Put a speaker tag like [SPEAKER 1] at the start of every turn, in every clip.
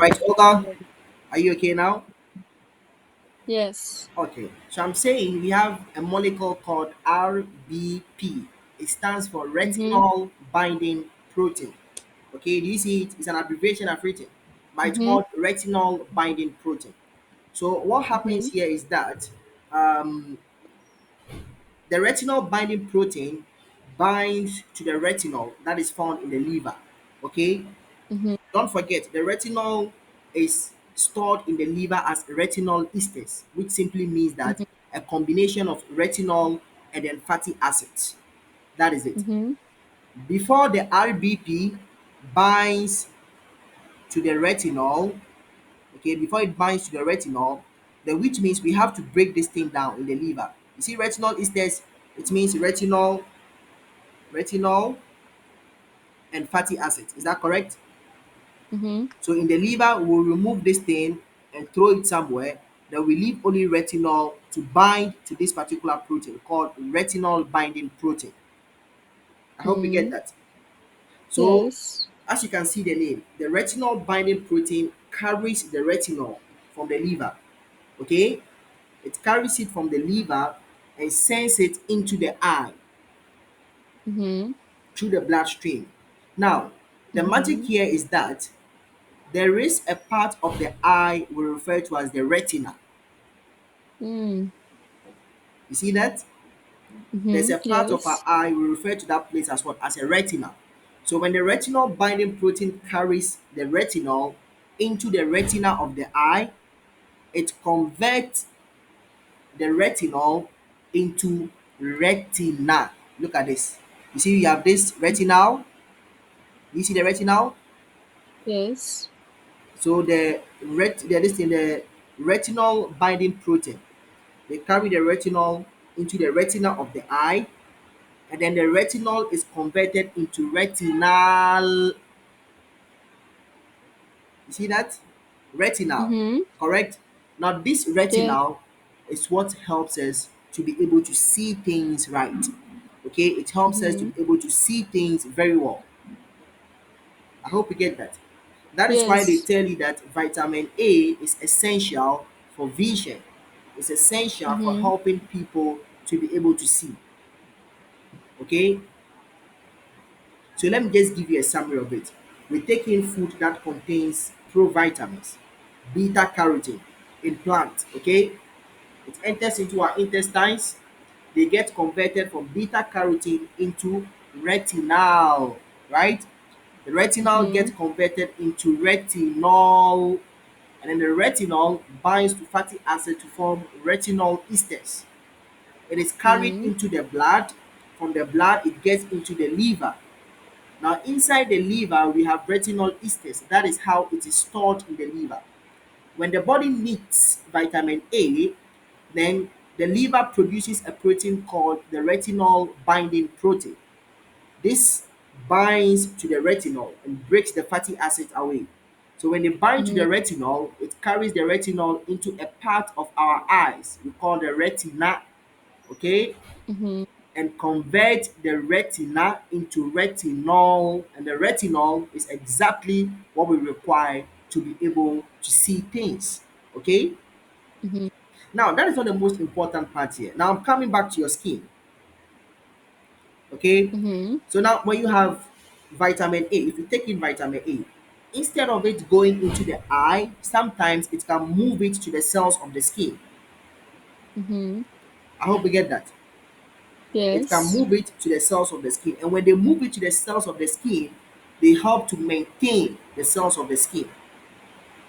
[SPEAKER 1] right, Olga, are you okay now?
[SPEAKER 2] Yes.
[SPEAKER 1] Okay, so I'm saying we have a molecule called RBP. It stands for
[SPEAKER 2] Mhm.
[SPEAKER 1] retinol binding protein. Okay, do you see it? It's an abbreviation I've written, but it's
[SPEAKER 2] Mhm.
[SPEAKER 1] called retinol binding protein. So what happens
[SPEAKER 2] Mhm.
[SPEAKER 1] here is that um, the retinol binding protein binds to the retinol that is found in the liver. Okay,
[SPEAKER 2] Mhm.
[SPEAKER 1] don't forget, the retinol is stored in the liver as retinol esters, which simply means that
[SPEAKER 2] Mhm.
[SPEAKER 1] a combination of retinol and then fatty acids. That is it.
[SPEAKER 2] Mhm.
[SPEAKER 1] Before the RBP binds to the retinol, okay, before it binds to the retinol, then which means we have to break this thing down in the liver. You see, retinol esters, it means retinol, and fatty acids. Is that correct?
[SPEAKER 2] Mhm.
[SPEAKER 1] So in the liver, we'll remove this thing and throw it somewhere. Then we leave only retinol to bind to this particular protein called retinol binding protein. I hope you get
[SPEAKER 2] Mhm.
[SPEAKER 1] that. So
[SPEAKER 2] Yes.
[SPEAKER 1] as you can see the name, the retinol binding protein carries the retinol from the liver. Okay? It carries it from the liver and sends it into the eye
[SPEAKER 2] Mhm.
[SPEAKER 1] through the bloodstream. Now, the magic
[SPEAKER 2] Mhm.
[SPEAKER 1] here is that there is a part of the eye we refer to as the retina.
[SPEAKER 2] Mm.
[SPEAKER 1] You see that? There's
[SPEAKER 2] Mhm.
[SPEAKER 1] a part of our
[SPEAKER 2] Yes.
[SPEAKER 1] eye, we refer to that place as what? As a retina. So when the retinol binding protein carries the retinol into the retina of the eye, it converts the retinol into retina. Look at this. You see, you have this retinal. You see the retinal?
[SPEAKER 2] Yes.
[SPEAKER 1] So the retinol binding protein, they carry the retinol into the retina of the eye, and then the retinol is converted into retinal. You see that? Retinal,
[SPEAKER 2] Mhm.
[SPEAKER 1] correct? Now, this
[SPEAKER 2] Yes.
[SPEAKER 1] retinal is what helps us to be able to see things right. Okay, it helps us to
[SPEAKER 2] Mhm.
[SPEAKER 1] be able to see things very well. I hope you get that. That is why they
[SPEAKER 2] Yes.
[SPEAKER 1] tell you that vitamin A is essential for vision. It's essential for
[SPEAKER 2] Mhm.
[SPEAKER 1] helping people to be able to see. Okay, so let me just give you a summary of it. We take in food that contains provitamins, beta carotene in plant, okay? It enters into our intestines. They get converted from beta carotene into retinal, right? The retinal gets
[SPEAKER 2] Mhm.
[SPEAKER 1] converted into retinol, and then the retinol binds to fatty acid to form retinol esters. It is carried
[SPEAKER 2] Mhm.
[SPEAKER 1] into the blood. From the blood, it gets into the liver. Now, inside the liver, we have retinol esters. That is how it is stored in the liver. When the body needs vitamin A, then the liver produces a protein called the retinol binding protein. This binds to the retinol and breaks the fatty acids away. So when they bind to the
[SPEAKER 2] Mhm.
[SPEAKER 1] retinol, it carries the retinol into a part of our eyes we call the retina, okay?
[SPEAKER 2] Mhm.
[SPEAKER 1] And convert the retina into retinol, and the retinol is exactly what we require to be able to see things. Okay,
[SPEAKER 2] Mhm.
[SPEAKER 1] now that is not the most important part here. Now I'm coming back to your skin. Okay,
[SPEAKER 2] Mhm.
[SPEAKER 1] so now when you have vitamin A, if you take in vitamin A, instead of it going into the eye, sometimes it can move it to the cells of the skin.
[SPEAKER 2] Mhm.
[SPEAKER 1] I hope you get that. It can
[SPEAKER 2] Yes.
[SPEAKER 1] move it to the cells of the skin. And when they move it to the cells of the skin, they help to maintain the cells of the skin.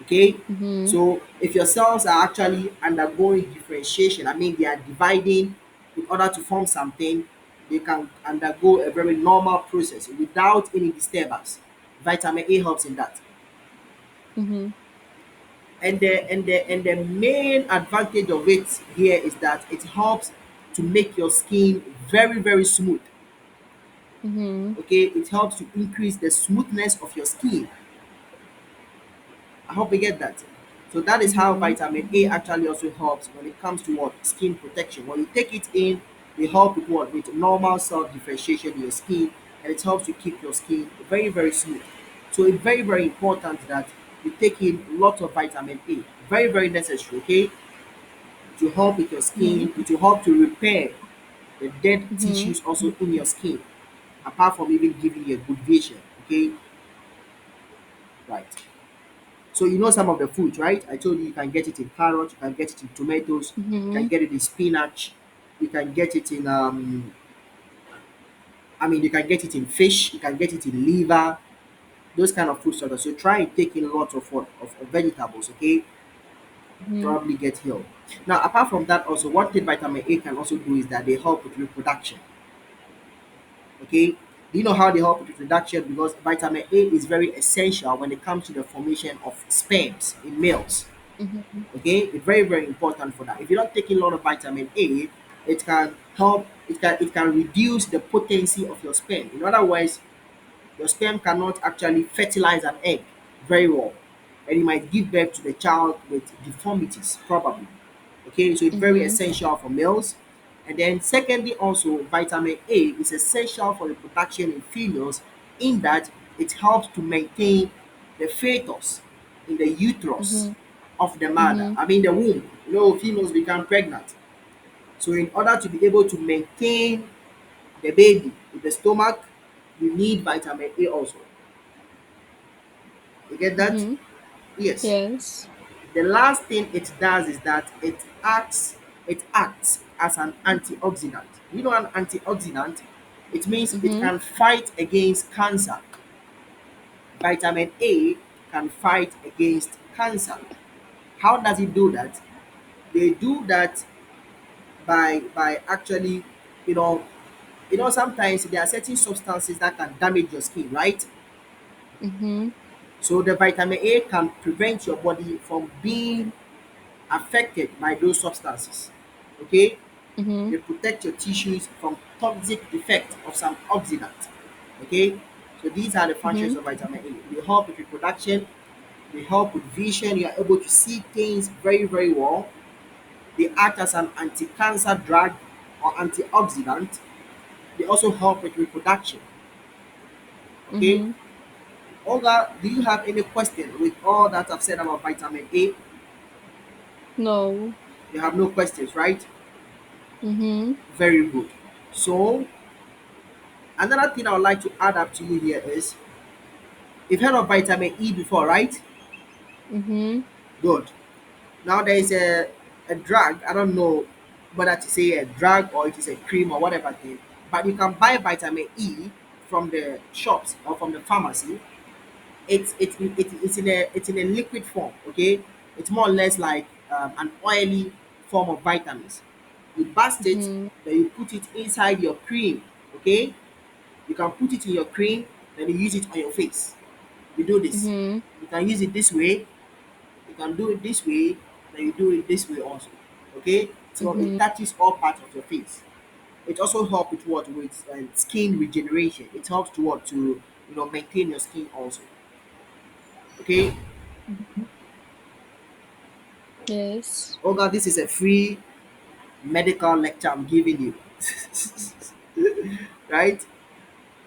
[SPEAKER 1] Okay?
[SPEAKER 2] Mhm.
[SPEAKER 1] So if your cells are actually undergoing differentiation, I mean they are dividing in order to form something, they can undergo a very normal process without any disturbance. Vitamin A helps in that.
[SPEAKER 2] Mhm.
[SPEAKER 1] And the main advantage of it here is that it helps to make your skin very, very smooth.
[SPEAKER 2] Mhm.
[SPEAKER 1] Okay, it helps to increase the smoothness of your skin. I hope you get that. So that is how
[SPEAKER 2] Mhm.
[SPEAKER 1] vitamin A actually also helps when it comes to what skin protection. When you take it in, they help with what with normal cell differentiation in your skin, and it helps to keep your skin very, very smooth. So it's very, very important that you take in lots of vitamin A. Very, very necessary, okay? To help with your
[SPEAKER 2] Mhm.
[SPEAKER 1] skin, it will help to repair the dead
[SPEAKER 2] Mhm.
[SPEAKER 1] tissues also in your skin, apart from even giving you a good vision, okay? Right. So you know some of the foods, right? I told you you can get it in carrot, you can get it in tomatoes, you can
[SPEAKER 2] Mhm.
[SPEAKER 1] get it in spinach, you can get it in you can get it in fish, you can get it in liver, those kind of food sources. So try and take in lots of what of vegetables, okay?
[SPEAKER 2] Mhm.
[SPEAKER 1] Probably get healed. Now, apart from that, also one thing vitamin A can also do is that they help with reproduction. Okay, do you know how they help with reproduction? Because vitamin A is very essential when it comes to the formation of sperms in males.
[SPEAKER 2] Mhm.
[SPEAKER 1] Okay, it's very, very important for that. If you don't take in a lot of vitamin A, it can help. It can reduce the potency of your sperm. In other words, your sperm cannot actually fertilize an egg very well, and you might give birth to the child with deformities, probably. Okay, so it's very
[SPEAKER 2] Mhm.
[SPEAKER 1] essential for males. And then, secondly, also vitamin A is essential for reproduction in females, in that it helps to maintain the fetus in the uterus
[SPEAKER 2] Mhm.
[SPEAKER 1] of the mother.
[SPEAKER 2] Mhm.
[SPEAKER 1] I mean, the womb. You know, females become pregnant. So, in order to be able to maintain the baby in the stomach, you need vitamin A also. You get that?
[SPEAKER 2] Mhm.
[SPEAKER 1] Yes.
[SPEAKER 2] Yes.
[SPEAKER 1] The last thing it does is that it acts as an antioxidant. You know, an antioxidant, it means it
[SPEAKER 2] Mhm.
[SPEAKER 1] can fight against cancer. Vitamin A can fight against cancer. How does it do that? They do that by actually, you know, sometimes there are certain substances that can damage your skin, right?
[SPEAKER 2] Mhm.
[SPEAKER 1] So the vitamin A can prevent your body from being affected by those substances. Okay?
[SPEAKER 2] Mhm.
[SPEAKER 1] They protect your tissues from toxic effect of some oxidant. Okay? So these are the functions
[SPEAKER 2] Mhm.
[SPEAKER 1] of vitamin A. They help with reproduction, they help with vision, you are able to see things very, very well. They act as an anti-cancer drug or antioxidant. They also help with reproduction. Okay?
[SPEAKER 2] Mhm.
[SPEAKER 1] Olga, do you have any question with all that I've said about vitamin A?
[SPEAKER 2] No.
[SPEAKER 1] You have no questions, right?
[SPEAKER 2] Mhm.
[SPEAKER 1] Very good. So another thing I would like to add up to you here is you've heard of vitamin E before, right?
[SPEAKER 2] Mhm.
[SPEAKER 1] Good. Now there is a drug, I don't know whether to say a drug or it is a cream or whatever thing, but you can buy vitamin E from the shops or from the pharmacy. It's in a liquid form, okay? It's more or less like an oily form of vitamins. You burst it,
[SPEAKER 2] Mhm.
[SPEAKER 1] then you put it inside your cream, okay? You can put it in your cream, then you use it on your face. You do this.
[SPEAKER 2] Mhm.
[SPEAKER 1] You can use it this way, you can do it this way, then you do it this way also. Okay? So it
[SPEAKER 2] Mhm.
[SPEAKER 1] touches all parts of your face. It also helps with what? With skin regeneration. It helps to what? To maintain your skin also. Okay?
[SPEAKER 2] Mhm. Yes.
[SPEAKER 1] Olga, this is a free medical lecture I'm giving you. Right?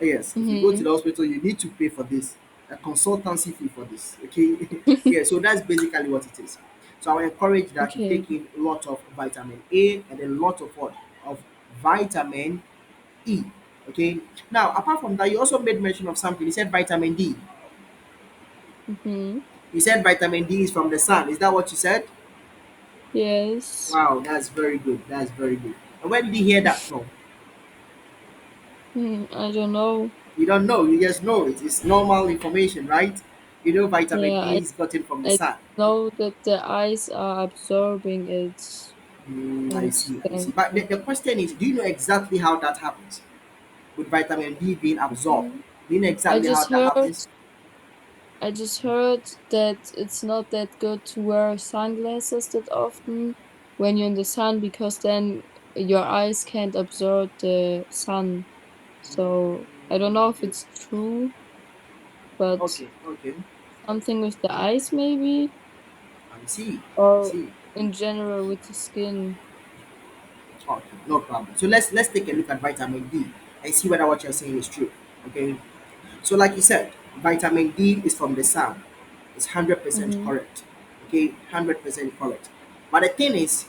[SPEAKER 1] Yes, if you go to
[SPEAKER 2] Mhm.
[SPEAKER 1] the hospital, you need to pay for this, a consultancy fee for this. Okay, yeah. So that's basically what it is. So I will encourage that you
[SPEAKER 2] Okay.
[SPEAKER 1] take in a lot of vitamin A and a lot of what of vitamin E. Okay. Now, apart from that, you also made mention of something. You said vitamin D.
[SPEAKER 2] Mhm.
[SPEAKER 1] You said vitamin D is from the sun. Is that what you said?
[SPEAKER 2] Yes.
[SPEAKER 1] Wow, that's very good. That's very good. And where did you hear that from?
[SPEAKER 2] I don't know.
[SPEAKER 1] You don't know. You just know it. It's normal information, right? You know, vitamin
[SPEAKER 2] Yeah,
[SPEAKER 1] D is gotten from the
[SPEAKER 2] I
[SPEAKER 1] sun.
[SPEAKER 2] know that the eyes are absorbing it
[SPEAKER 1] I
[SPEAKER 2] and
[SPEAKER 1] see, I see.
[SPEAKER 2] then
[SPEAKER 1] But the question is, do you know exactly how that happens with vitamin D being absorbed?
[SPEAKER 2] Mhm.
[SPEAKER 1] Do you know
[SPEAKER 2] I
[SPEAKER 1] exactly how
[SPEAKER 2] just
[SPEAKER 1] that
[SPEAKER 2] heard
[SPEAKER 1] happens?
[SPEAKER 2] I just heard that it's not that good to wear sunglasses that often when you're in the sun because then your eyes can't absorb the sun. So I don't know if
[SPEAKER 1] Okay,
[SPEAKER 2] it's true, but
[SPEAKER 1] okay, okay.
[SPEAKER 2] something with the eyes maybe,
[SPEAKER 1] I see, I
[SPEAKER 2] or
[SPEAKER 1] see.
[SPEAKER 2] in general with the skin.
[SPEAKER 1] Okay, no problem. So let's take a look at vitamin D and see whether what you're saying is true. Okay. So like you said, vitamin D is from the sun. It's 100%
[SPEAKER 2] Mhm.
[SPEAKER 1] correct. Okay, 100% correct. But the thing is,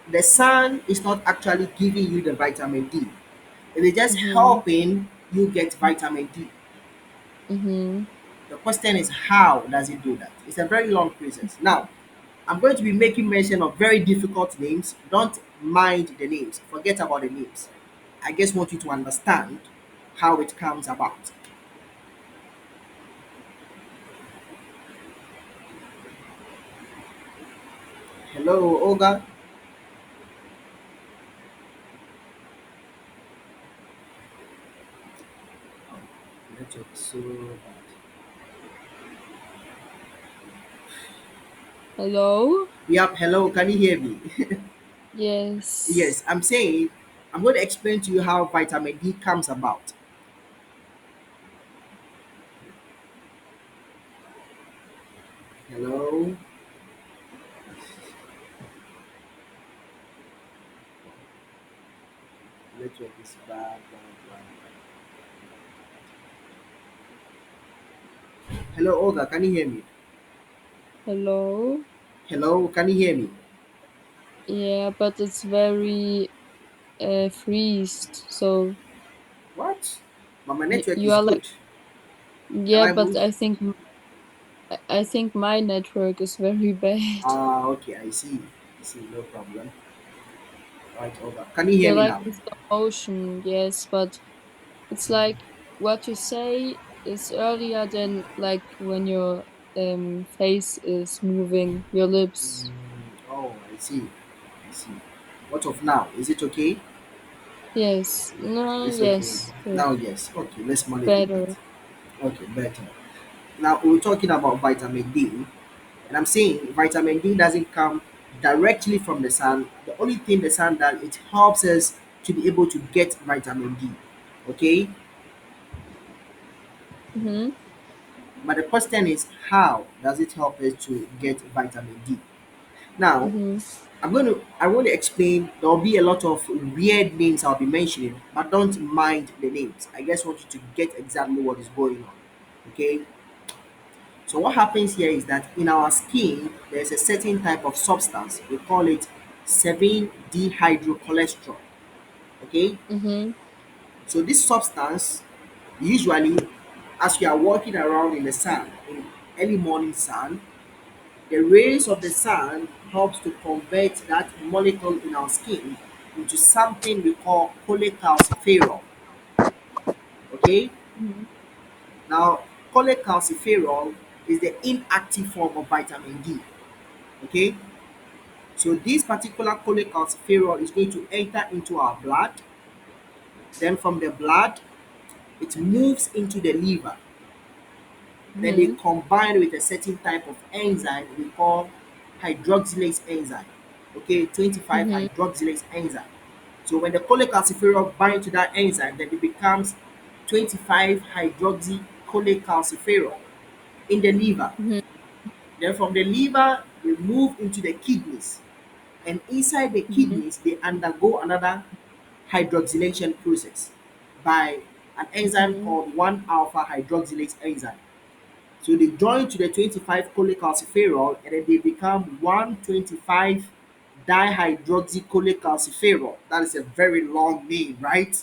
[SPEAKER 1] the sun is not actually giving you the vitamin D. It is just
[SPEAKER 2] Mhm.
[SPEAKER 1] helping you get vitamin D.
[SPEAKER 2] Mhm.
[SPEAKER 1] The question is, how does it do that? It's a very long process. Now, I'm going to be making mention of very difficult names. Don't mind the names, forget about the names. I just want you to understand how it comes about. Hello, Olga. Network is so bad.
[SPEAKER 2] Hello?
[SPEAKER 1] Yep, hello, can you hear me?
[SPEAKER 2] Yes.
[SPEAKER 1] Yes, I'm saying I'm going to explain to you how vitamin D comes about. Hello, network is bad, bad, bad, bad. Hello, Olga, can you hear me?
[SPEAKER 2] Hello?
[SPEAKER 1] Hello, can you hear me?
[SPEAKER 2] Yeah, but it's very freezed. So
[SPEAKER 1] What? But my
[SPEAKER 2] you,
[SPEAKER 1] network
[SPEAKER 2] you
[SPEAKER 1] is
[SPEAKER 2] are like,
[SPEAKER 1] good. Can
[SPEAKER 2] yeah,
[SPEAKER 1] I
[SPEAKER 2] but
[SPEAKER 1] move?
[SPEAKER 2] I think my network is very bad.
[SPEAKER 1] Ah, okay, I see. I see, no problem. Right, Olga. Can you hear
[SPEAKER 2] You're
[SPEAKER 1] me
[SPEAKER 2] like
[SPEAKER 1] now?
[SPEAKER 2] in slow motion, yes, but it's like what you say is earlier than like when your face is moving, your lips.
[SPEAKER 1] Oh, I see. I see. What of now? Is it okay?
[SPEAKER 2] Yes. No,
[SPEAKER 1] It's okay.
[SPEAKER 2] yes. Yes.
[SPEAKER 1] Now, yes. Okay, let's manage with
[SPEAKER 2] Better.
[SPEAKER 1] that. Okay, better. Now, we're talking about vitamin D, and I'm saying vitamin D doesn't come directly from the sun. The only thing the sun does, it helps us to be able to get vitamin D. Okay?
[SPEAKER 2] Mhm.
[SPEAKER 1] But the question is, how does it help us to get vitamin D? Now,
[SPEAKER 2] Mhm.
[SPEAKER 1] I want to explain. There will be a lot of weird names I'll be mentioning, but don't mind the names. I just want you to get exactly what is going on. Okay? So what happens here is that in our skin, there's a certain type of substance. We call it 7-dehydrocholesterol. Okay?
[SPEAKER 2] Mhm.
[SPEAKER 1] So this substance, usually, as you are walking around in the sun, in early morning sun, the rays of the sun helps to convert that molecule in our skin into something we call cholecalciferol. Okay?
[SPEAKER 2] Mhm.
[SPEAKER 1] Now, cholecalciferol is the inactive form of vitamin D. Okay? So this particular cholecalciferol is going to enter into our blood. Then from the blood, it moves into the liver. Then they
[SPEAKER 2] Mhm.
[SPEAKER 1] combine with a certain type of enzyme we call hydroxylase enzyme. Okay, 25
[SPEAKER 2] Mhm.
[SPEAKER 1] hydroxylase enzyme. So when the cholecalciferol bind to that enzyme, then it becomes 25 hydroxy cholecalciferol in the liver.
[SPEAKER 2] Mhm.
[SPEAKER 1] Then from the liver, they move into the kidneys. And inside the
[SPEAKER 2] Mhm.
[SPEAKER 1] kidneys, they undergo another hydroxylation process by an enzyme
[SPEAKER 2] Mhm.
[SPEAKER 1] called 1 alpha hydroxylase enzyme. So they join to the 25 cholecalciferol and then they become 125 dihydroxycholecalciferol. That is a very long name, right?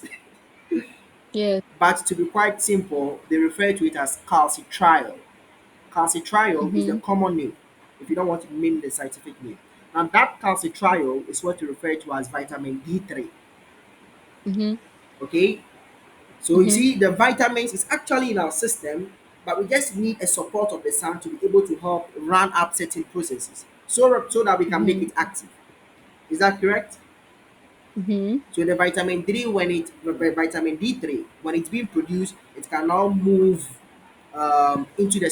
[SPEAKER 2] Yes.
[SPEAKER 1] But to be quite simple, they refer to it as calcitriol. Calcitriol is the
[SPEAKER 2] Mhm.
[SPEAKER 1] common name if you don't want to name the scientific name. Now that calcitriol is what you refer to as vitamin D3.
[SPEAKER 2] Mhm.
[SPEAKER 1] Okay? So you
[SPEAKER 2] Mhm.
[SPEAKER 1] see, the vitamins is actually in our system, but we just need a support of the sun to be able to help run up certain processes so that we can make
[SPEAKER 2] Mhm.
[SPEAKER 1] it active. Is that correct?
[SPEAKER 2] Mhm.
[SPEAKER 1] So the vitamin D, vitamin D3, when it's being produced, it can now move into the